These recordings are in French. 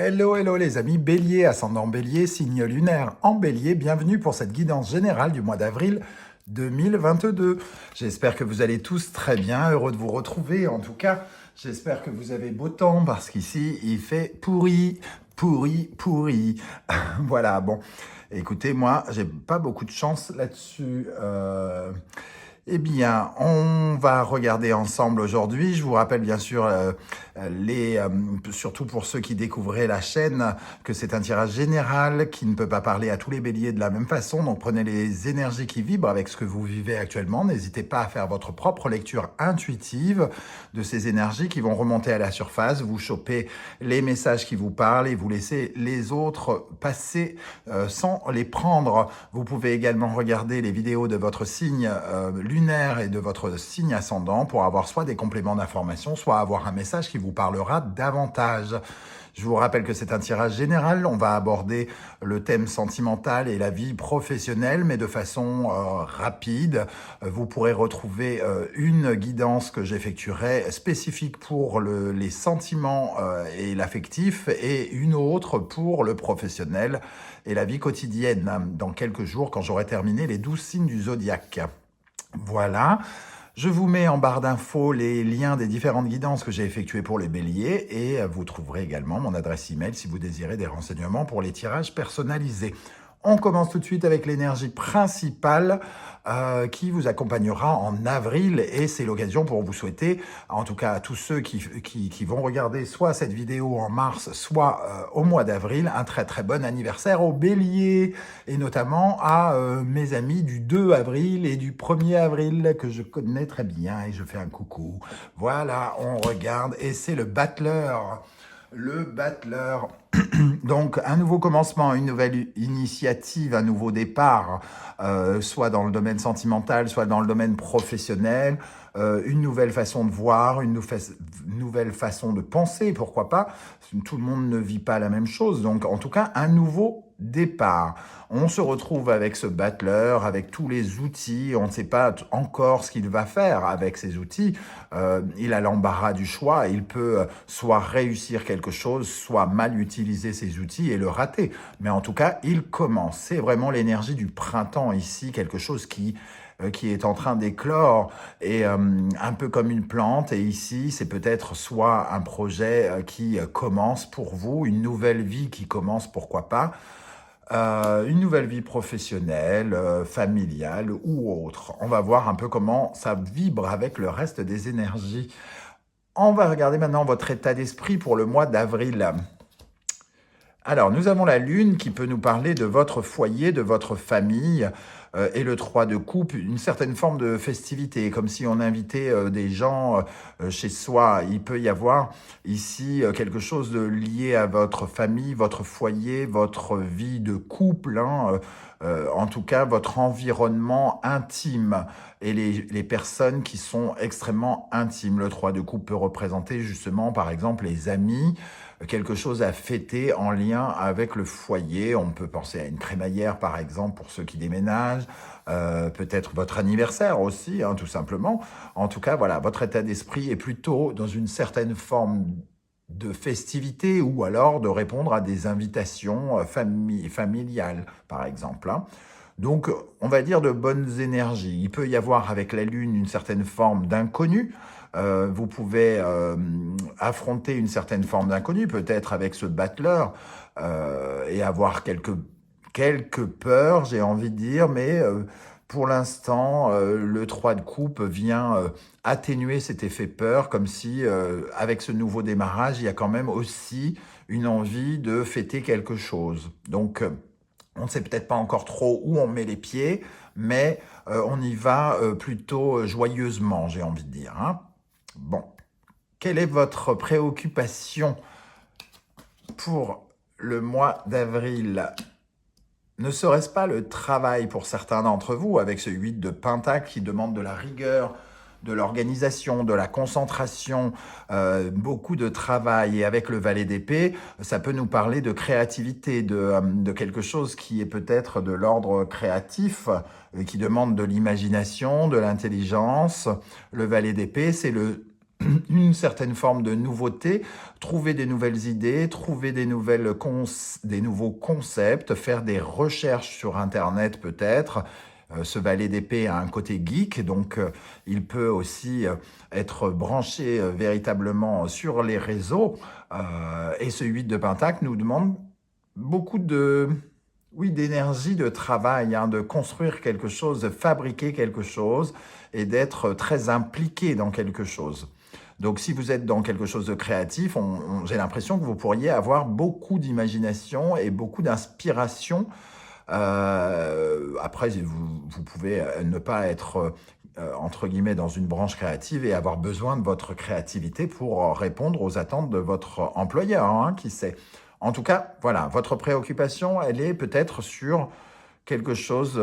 Hello, hello les amis Bélier, ascendant Bélier, signe lunaire en Bélier, bienvenue pour cette guidance générale du mois d'avril 2022. J'espère que vous allez tous très bien, heureux de vous retrouver. En tout cas, j'espère que vous avez beau temps parce qu'ici, il fait pourri, pourri, pourri. Voilà, bon, écoutez, moi, j'ai pas beaucoup de chance là-dessus. Eh bien, on va regarder ensemble aujourd'hui. Je vous rappelle bien sûr, surtout pour ceux qui découvraient la chaîne, que c'est un tirage général qui ne peut pas parler à tous les béliers de la même façon. Donc prenez les énergies qui vibrent avec ce que vous vivez actuellement. N'hésitez pas à faire votre propre lecture intuitive de ces énergies qui vont remonter à la surface. Vous chopez les messages qui vous parlent et vous laissez les autres passer sans les prendre. Vous pouvez également regarder les vidéos de votre signe lunaire et de votre signe ascendant pour avoir soit des compléments d'information, soit avoir un message qui vous parlera davantage. Je vous rappelle que c'est un tirage général. On va aborder le thème sentimental et la vie professionnelle, mais de façon rapide. Vous pourrez retrouver une guidance que j'effectuerai spécifique pour les sentiments et l'affectif et une autre pour le professionnel et la vie quotidienne dans quelques jours quand j'aurai terminé les 12 signes du zodiaque. Voilà, je vous mets en barre d'infos les liens des différentes guidances que j'ai effectuées pour les béliers et vous trouverez également mon adresse email si vous désirez des renseignements pour les tirages personnalisés. On commence tout de suite avec l'énergie principale qui vous accompagnera en avril et c'est l'occasion pour vous souhaiter, en tout cas à tous ceux qui vont regarder soit cette vidéo en mars, soit au mois d'avril, un très très bon anniversaire aux béliers et notamment à mes amis du 2 avril et du 1er avril que je connais très bien et je fais un coucou. Voilà, on regarde et c'est le battleur. Le battleur, donc un nouveau commencement, une nouvelle initiative, un nouveau départ, soit dans le domaine sentimental, soit dans le domaine professionnel, une nouvelle façon de voir, une nouvelle façon de penser, pourquoi pas. Tout le monde ne vit pas la même chose, donc en tout cas un nouveau départ. On se retrouve avec ce battleur, avec tous les outils, on ne sait pas encore ce qu'il va faire avec ces outils, il a l'embarras du choix, il peut soit réussir quelque chose, soit mal utiliser ces outils et le rater, mais en tout cas il commence, c'est vraiment l'énergie du printemps ici, quelque chose qui est en train d'éclore et un peu comme une plante. Et ici, c'est peut-être soit un projet qui commence pour vous, une nouvelle vie qui commence, pourquoi pas, une nouvelle vie professionnelle, familiale ou autre. On va voir un peu comment ça vibre avec le reste des énergies. On va regarder maintenant votre état d'esprit pour le mois d'avril. Alors, nous avons la Lune qui peut nous parler de votre foyer, de votre famille, et le 3 de coupe, une certaine forme de festivité, comme si on invitait des gens chez soi. Il peut y avoir ici quelque chose de lié à votre famille, votre foyer, votre vie de couple, en tout cas votre environnement intime et les personnes qui sont extrêmement intimes. Le 3 de coupe peut représenter justement, par exemple, les amis, quelque chose à fêter en lien avec le foyer. On peut penser à une crémaillère, par exemple, pour ceux qui déménagent, peut-être votre anniversaire aussi, tout simplement. En tout cas, voilà, votre état d'esprit est plutôt dans une certaine forme de festivité ou alors de répondre à des invitations familiales, par exemple. Donc, on va dire de bonnes énergies. Il peut y avoir avec la Lune une certaine forme d'inconnu. Vous pouvez affronter une certaine forme d'inconnu, peut-être avec ce battleur, et avoir quelques peurs, j'ai envie de dire, mais pour l'instant, le 3 de coupe vient atténuer cet effet peur, comme si, avec ce nouveau démarrage, il y a quand même aussi une envie de fêter quelque chose. Donc, on ne sait peut-être pas encore trop où on met les pieds, mais on y va plutôt joyeusement, j'ai envie de dire. Bon, quelle est votre préoccupation pour le mois d'avril? Ne serait-ce pas le travail pour certains d'entre vous, avec ce 8 de Pentacle qui demande de la rigueur, de l'organisation, de la concentration, beaucoup de travail. Et avec le valet d'épée, ça peut nous parler de créativité, de quelque chose qui est peut-être de l'ordre créatif, qui demande de l'imagination, de l'intelligence. Le valet d'épée, c'est le une certaine forme de nouveauté, trouver des nouvelles idées, trouver des nouveaux concepts, faire des recherches sur Internet peut-être. Ce valet d'épée a un côté geek, donc il peut aussi être branché véritablement sur les réseaux. Et ce 8 de Pentacle nous demande beaucoup de, oui, d'énergie, de travail, hein, de construire quelque chose, de fabriquer quelque chose et d'être très impliqué dans quelque chose. Donc si vous êtes dans quelque chose de créatif, j'ai l'impression que vous pourriez avoir beaucoup d'imagination et beaucoup d'inspiration. Après, vous pouvez ne pas être, entre guillemets, dans une branche créative et avoir besoin de votre créativité pour répondre aux attentes de votre employeur, hein, qui sait. En tout cas, voilà, votre préoccupation, elle est peut-être sur quelque chose,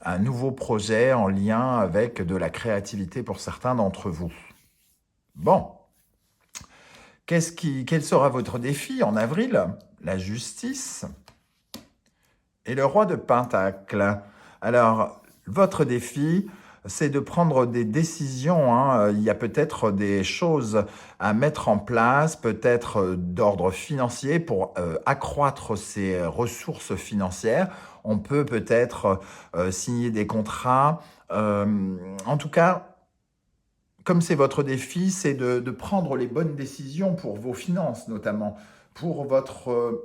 un nouveau projet en lien avec de la créativité pour certains d'entre vous. Bon, quel sera votre défi en avril? La justice et le roi de Pentacle. Alors, votre défi, c'est de prendre des décisions, hein. Il y a peut-être des choses à mettre en place, peut-être d'ordre financier pour accroître ses ressources financières. On peut peut-être signer des contrats. En tout cas, comme c'est votre défi, c'est de prendre les bonnes décisions pour vos finances, notamment, pour votre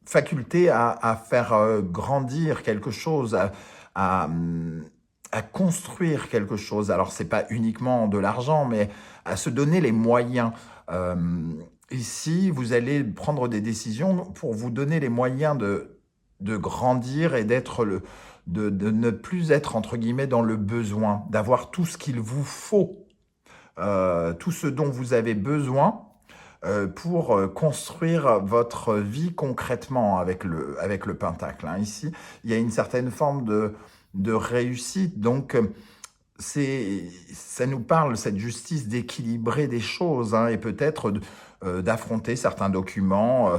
faculté à faire grandir quelque chose, à, à construire quelque chose. Alors, c'est pas uniquement de l'argent, mais à se donner les moyens. Euh, Ici, vous allez prendre des décisions pour vous donner les moyens de grandir et de ne plus être, entre guillemets, dans le besoin, d'avoir tout ce qu'il vous faut, tout ce dont vous avez besoin pour construire votre vie concrètement avec le pentacle, hein. Ici, il y a une certaine forme de réussite, donc ça nous parle, cette justice, d'équilibrer des choses, hein, et peut-être d'affronter certains documents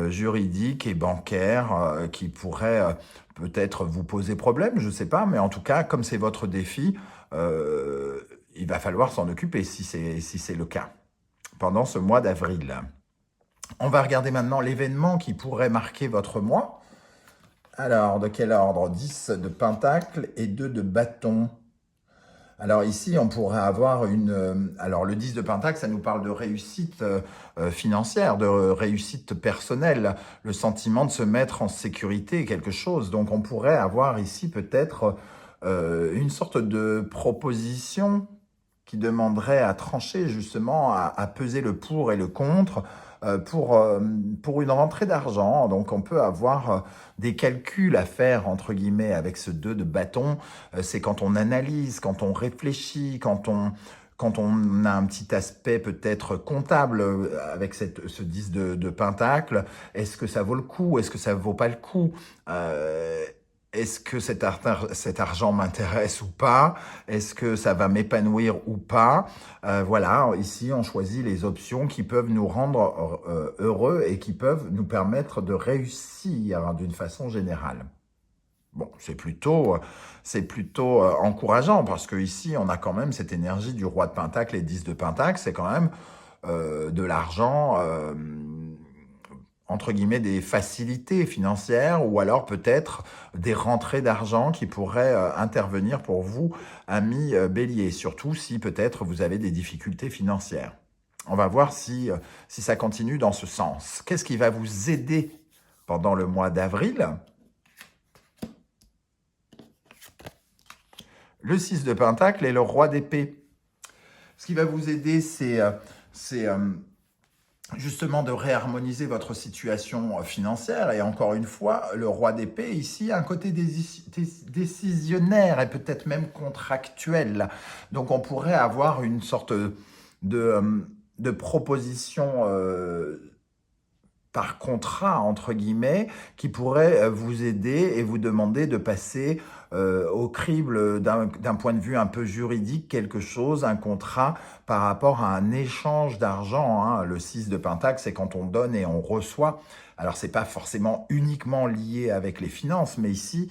juridiques et bancaires qui pourraient peut-être vous poser problème, je ne sais pas, mais en tout cas, comme c'est votre défi, il va falloir s'en occuper si c'est le cas pendant ce mois d'avril. On va regarder maintenant l'événement qui pourrait marquer votre mois. Alors, de quel ordre? 10 de pentacle et 2 de bâton. Alors ici, on pourrait avoir alors le 10 de pentacle, ça nous parle de réussite financière, de réussite personnelle, le sentiment de se mettre en sécurité, quelque chose. Donc on pourrait avoir ici peut-être une sorte de proposition qui demanderait à trancher justement, à peser le pour et le contre pour une rentrée d'argent. Donc on peut avoir des calculs à faire, entre guillemets, avec ce 2 de bâton. C'est quand on analyse, quand on réfléchit, quand on a un petit aspect peut-être comptable avec ce 10 de pentacle. Est-ce que ça vaut le coup? Est-ce que ça vaut pas le coup? Est-ce que cet argent m'intéresse ou pas? Est-ce que ça va m'épanouir ou pas? Voilà, ici on choisit les options qui peuvent nous rendre heureux et qui peuvent nous permettre de réussir d'une façon générale. Bon, c'est plutôt encourageant parce que ici on a quand même cette énergie du roi de Pentacle et 10 de Pentacle, c'est quand même de l'argent, entre guillemets, des facilités financières ou alors peut-être des rentrées d'argent qui pourraient intervenir pour vous, amis bélier, surtout si peut-être vous avez des difficultés financières. On va voir si ça continue dans ce sens. Qu'est-ce qui va vous aider pendant le mois d'avril? Le 6 de Pentacle et le roi d'épée. Ce qui va vous aider, c'est justement de réharmoniser votre situation financière. Et encore une fois, le roi d'épée, ici, a un côté décisionnaire et peut-être même contractuel. Donc on pourrait avoir une sorte de proposition par contrat, entre guillemets, qui pourrait vous aider et vous demander de passer au crible d'un point de vue un peu juridique, quelque chose, un contrat par rapport à un échange d'argent, hein. Le 6 de Pentacle, c'est quand on donne et on reçoit. Alors, c'est pas forcément uniquement lié avec les finances, mais ici,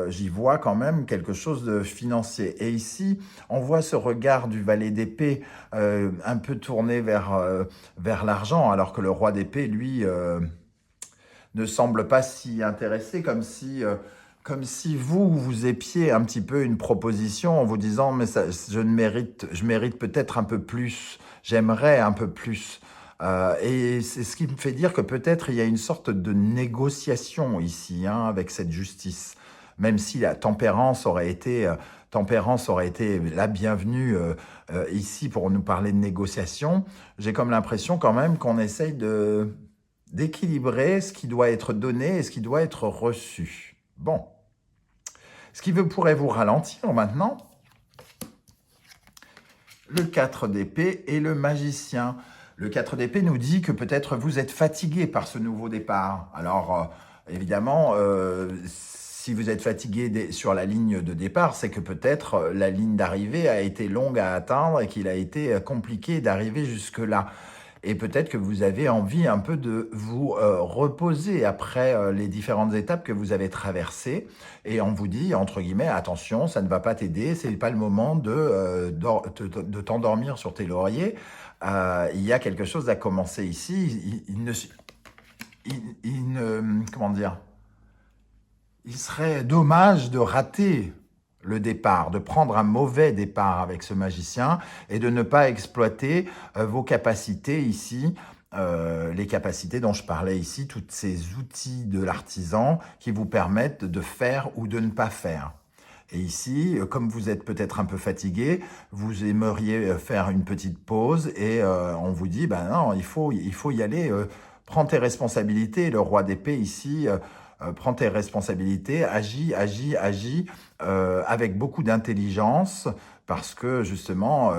j'y vois quand même quelque chose de financier. Et ici, on voit ce regard du valet d'épée un peu tourné vers l'argent, alors que le roi d'épée, lui, ne semble pas si intéressé, comme si vous épiez un petit peu une proposition en vous disant mais ça, je mérite peut-être un peu plus, j'aimerais un peu plus. Et c'est ce qui me fait dire que peut-être il y a une sorte de négociation ici avec cette justice, même si la tempérance aurait été la bienvenue ici pour nous parler de négociation. J'ai comme l'impression quand même qu'on essaye d'équilibrer ce qui doit être donné et ce qui doit être reçu. Bon, ce qui pourrait vous ralentir maintenant, le 4 d'épée et le magicien. Le 4 d'épée nous dit que peut-être vous êtes fatigué par ce nouveau départ. Alors, évidemment, si vous êtes fatigué sur la ligne de départ, c'est que peut-être la ligne d'arrivée a été longue à atteindre et qu'il a été compliqué d'arriver jusque-là. Et peut-être que vous avez envie un peu de vous reposer après les différentes étapes que vous avez traversées. Et on vous dit, entre guillemets, attention, ça ne va pas t'aider, c'est pas le moment de t'endormir sur tes lauriers. Il y a quelque chose à commencer ici. Comment dire, il serait dommage de rater le départ, de prendre un mauvais départ avec ce magicien et de ne pas exploiter vos capacités ici, les capacités dont je parlais ici, tous ces outils de l'artisan qui vous permettent de faire ou de ne pas faire. Et ici, comme vous êtes peut-être un peu fatigué, vous aimeriez faire une petite pause et on vous dit, ben non, il faut y aller, prends tes responsabilités. Le roi d'épée ici, prends tes responsabilités, agis avec beaucoup d'intelligence parce que justement,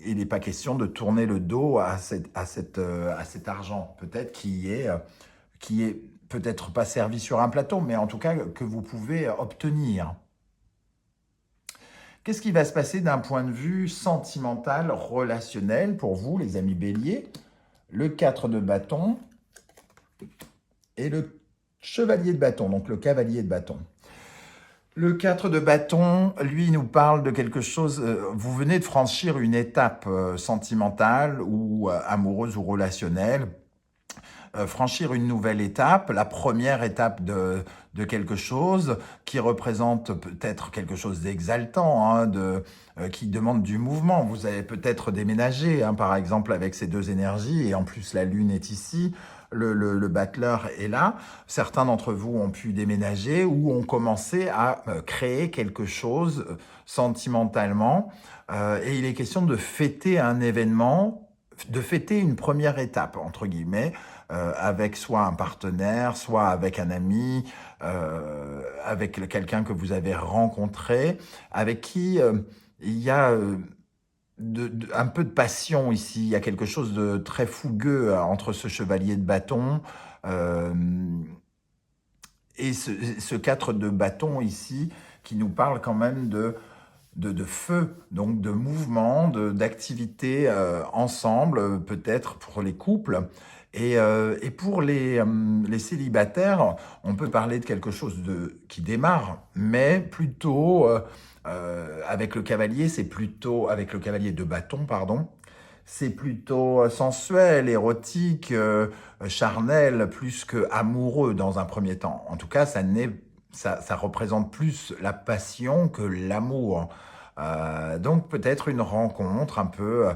il n'est pas question de tourner le dos à cet argent, peut-être qui est peut-être pas servi sur un plateau, mais en tout cas que vous pouvez obtenir. Qu'est-ce qui va se passer d'un point de vue sentimental, relationnel pour vous, les amis béliers? Le 4 de bâton et le chevalier de bâton, donc le cavalier de bâton. Le 4 de bâton, lui, nous parle de quelque chose, vous venez de franchir une étape sentimentale ou amoureuse ou relationnelle, franchir une nouvelle étape, la première étape de quelque chose qui représente peut-être quelque chose d'exaltant, qui demande du mouvement. Vous avez peut-être déménagé, par exemple, avec ces deux énergies, et en plus la lune est ici, le battleur est là. Certains d'entre vous ont pu déménager ou ont commencé à créer quelque chose sentimentalement, et il est question de fêter un événement, de fêter une première étape, entre guillemets, avec soit un partenaire, soit avec un ami, avec quelqu'un que vous avez rencontré, avec qui il y a un peu de passion ici. Il y a quelque chose de très fougueux entre ce chevalier de bâton et ce 4 de bâton ici, qui nous parle quand même de feu, donc de mouvement, d'activité ensemble, peut-être pour les couples. Et pour les célibataires, on peut parler de quelque chose qui démarre, mais plutôt avec le cavalier, avec le cavalier de bâton, pardon, c'est plutôt sensuel, érotique, charnel, plus que amoureux dans un premier temps. En tout cas, ça représente plus la passion que l'amour. Donc peut-être une rencontre un peu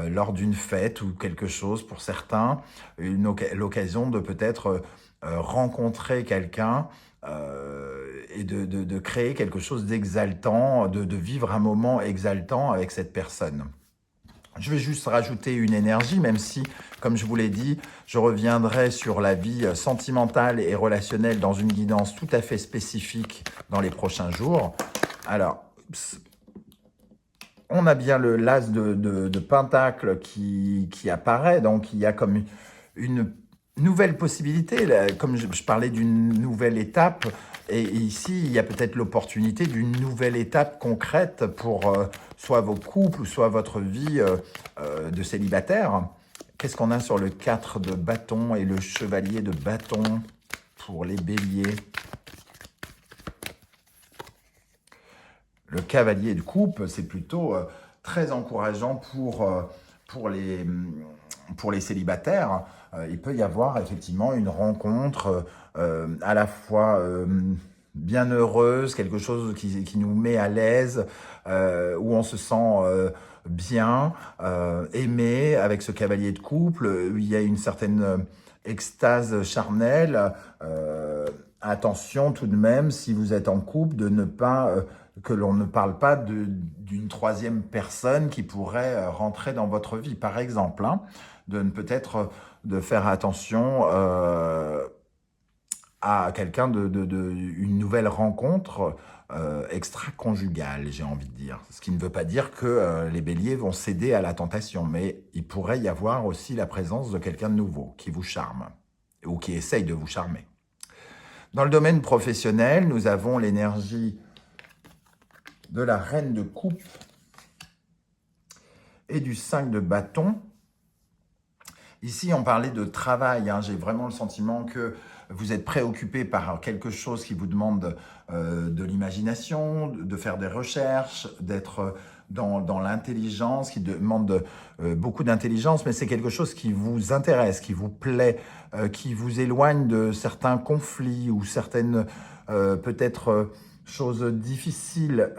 lors d'une fête ou quelque chose pour certains, l'occasion de peut-être rencontrer quelqu'un et de créer quelque chose d'exaltant, de vivre un moment exaltant avec cette personne. Je vais juste rajouter une énergie, même si, comme je vous l'ai dit, je reviendrai sur la vie sentimentale et relationnelle dans une guidance tout à fait spécifique dans les prochains jours. Alors, on a bien le l'as de Pentacle qui apparaît, donc il y a comme une nouvelle possibilité, là, comme je parlais d'une nouvelle étape, et ici il y a peut-être l'opportunité d'une nouvelle étape concrète pour soit vos couples ou soit votre vie de célibataire. Qu'est-ce qu'on a sur le 4 de bâton et le chevalier de bâton pour les béliers? le cavalier de coupe, c'est plutôt très encourageant pour les célibataires. Il peut y avoir effectivement une rencontre à la fois bien heureuse, quelque chose qui nous met à l'aise, où on se sent bien, aimé avec ce cavalier de couple. Il y a une certaine extase charnelle. Attention tout de même, si vous êtes en couple, de ne pas que l'on ne parle pas d'une troisième personne qui pourrait rentrer dans votre vie, par exemple. Hein, peut-être de faire attention à quelqu'un une nouvelle rencontre extra-conjugale, j'ai envie de dire. Ce qui ne veut pas dire que les béliers vont céder à la tentation, mais il pourrait y avoir aussi la présence de quelqu'un de nouveau qui vous charme ou qui essaye de vous charmer. Dans le domaine professionnel, nous avons l'énergie de la reine de coupe et du 5 de bâton. Ici, on parlait de travail. Hein. J'ai vraiment le sentiment que vous êtes préoccupé par quelque chose qui vous demande de l'imagination, de faire des recherches, d'être dans l'intelligence, qui demande beaucoup d'intelligence, mais c'est quelque chose qui vous intéresse, qui vous plaît, qui vous éloigne de certains conflits ou certaines peut-être choses difficiles.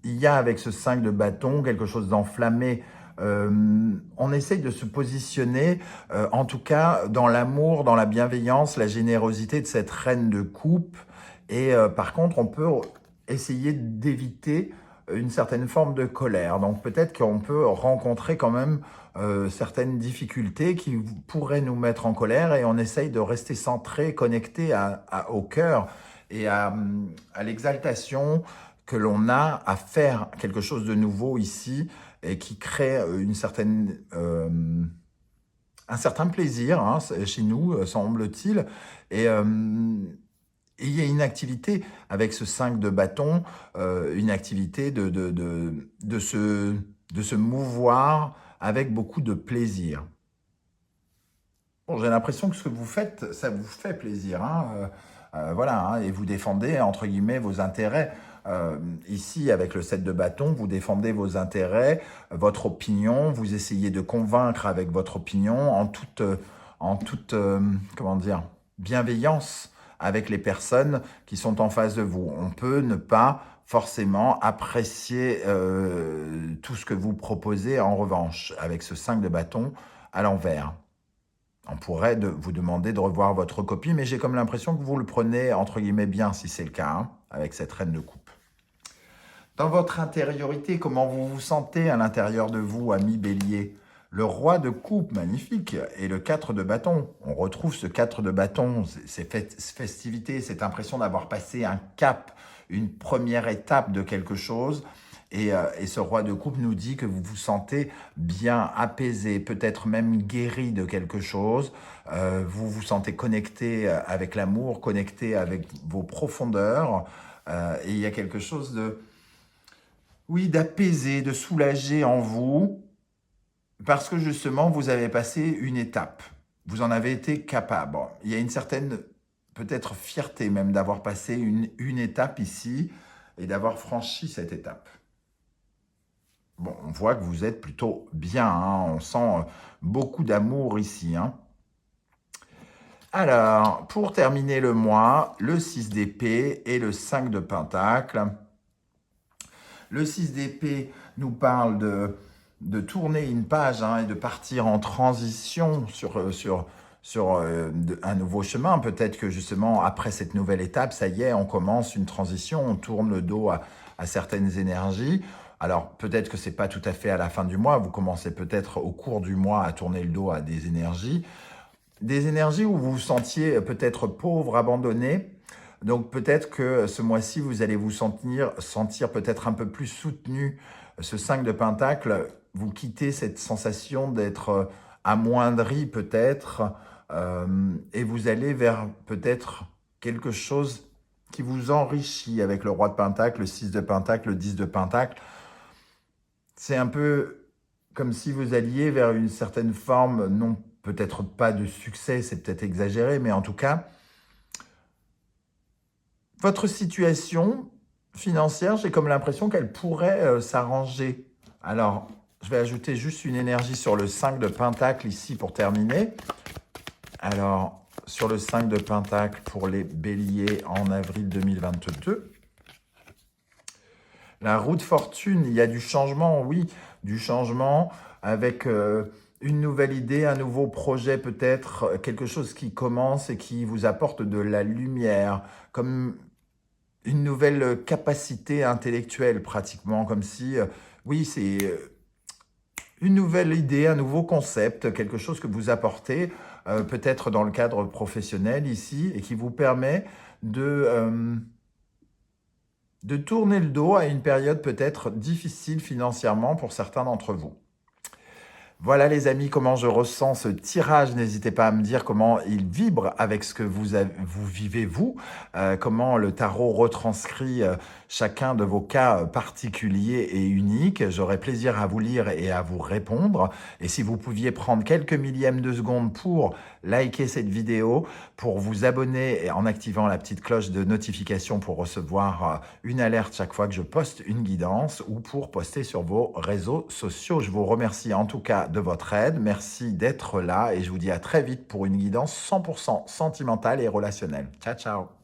Il y a avec ce 5 de bâton quelque chose d'enflammé. On essaye de se positionner, en tout cas dans l'amour, dans la bienveillance, la générosité de cette reine de coupe. Et par contre, on peut essayer d'éviter une certaine forme de colère. Donc peut-être qu'on peut rencontrer quand même certaines difficultés qui pourraient nous mettre en colère et on essaye de rester centré, connecté au cœur et à l'exaltation que l'on a à faire quelque chose de nouveau ici et qui crée un certain plaisir hein, chez nous, semble-t-il. Et il y a une activité avec ce 5 de bâton, une activité de se mouvoir avec beaucoup de plaisir. Bon, j'ai l'impression que ce que vous faites, ça vous fait plaisir. Hein, voilà, hein, et vous défendez, entre guillemets, vos intérêts. Ici, avec le 7 de bâton, vous défendez vos intérêts, votre opinion, vous essayez de convaincre avec votre opinion en toute comment dire, bienveillance avec les personnes qui sont en face de vous. On peut ne pas forcément apprécier tout ce que vous proposez en revanche, avec ce 5 de bâton à l'envers. On pourrait vous demander de revoir votre copie, mais j'ai comme l'impression que vous le prenez, entre guillemets, bien, si c'est le cas, hein, avec cette reine de coupe. Dans votre intériorité, comment vous vous sentez à l'intérieur de vous, ami Bélier? Le roi de coupe, magnifique, et le 4 de bâton. On retrouve ce 4 de bâton, ces festivités, cette impression d'avoir passé un cap, une première étape de quelque chose. Et ce roi de coupe nous dit que vous vous sentez bien apaisé, peut-être même guéri de quelque chose. Vous vous sentez connecté avec l'amour, connecté avec vos profondeurs. Et il y a quelque chose d'apaisé, de soulagé en vous, parce que justement, vous avez passé une étape. Vous en avez été capable. Il y a une certaine, peut-être fierté même, d'avoir passé une étape ici et d'avoir franchi cette étape. Bon, on voit que vous êtes plutôt bien, hein, on sent beaucoup d'amour ici. Hein. Alors, pour terminer le mois, le 6 d'épée et le 5 de pentacle. Le 6 d'épée nous parle de tourner une page hein, et de partir en transition sur un nouveau chemin. Peut-être que justement, après cette nouvelle étape, ça y est, on commence une transition, on tourne le dos à certaines énergies. Alors, peut-être que ce n'est pas tout à fait à la fin du mois, vous commencez peut-être au cours du mois à tourner le dos à des énergies où vous vous sentiez peut-être pauvre, abandonné. Donc, peut-être que ce mois-ci, vous allez vous sentir peut-être un peu plus soutenu. Ce 5 de pentacle, vous quittez cette sensation d'être amoindri peut-être et vous allez vers peut-être quelque chose qui vous enrichit avec le roi de pentacle, le 6 de pentacle, le 10 de pentacle. C'est un peu comme si vous alliez vers une certaine forme, non peut-être pas de succès, c'est peut-être exagéré, mais en tout cas, votre situation financière, j'ai comme l'impression qu'elle pourrait s'arranger. Alors, je vais ajouter juste une énergie sur le 5 de Pentacle ici pour terminer. Alors, sur le 5 de Pentacle pour les béliers en avril 2022. La roue de fortune, il y a du changement, oui, du changement avec une nouvelle idée, un nouveau projet peut-être, quelque chose qui commence et qui vous apporte de la lumière, comme une nouvelle capacité intellectuelle pratiquement, comme si, oui, c'est une nouvelle idée, un nouveau concept, quelque chose que vous apportez, peut-être dans le cadre professionnel ici, et qui vous permet de tourner le dos à une période peut-être difficile financièrement pour certains d'entre vous. Voilà les amis, comment je ressens ce tirage. N'hésitez pas à me dire comment il vibre avec ce que vous vivez vous, comment le tarot retranscrit chacun de vos cas particuliers et uniques. J'aurai plaisir à vous lire et à vous répondre. Et si vous pouviez prendre quelques millièmes de seconde pour liker cette vidéo, pour vous abonner en activant la petite cloche de notification pour recevoir une alerte chaque fois que je poste une guidance ou pour poster sur vos réseaux sociaux. Je vous remercie en tout cas de votre aide. Merci d'être là et je vous dis à très vite pour une guidance 100% sentimentale et relationnelle. Ciao, ciao!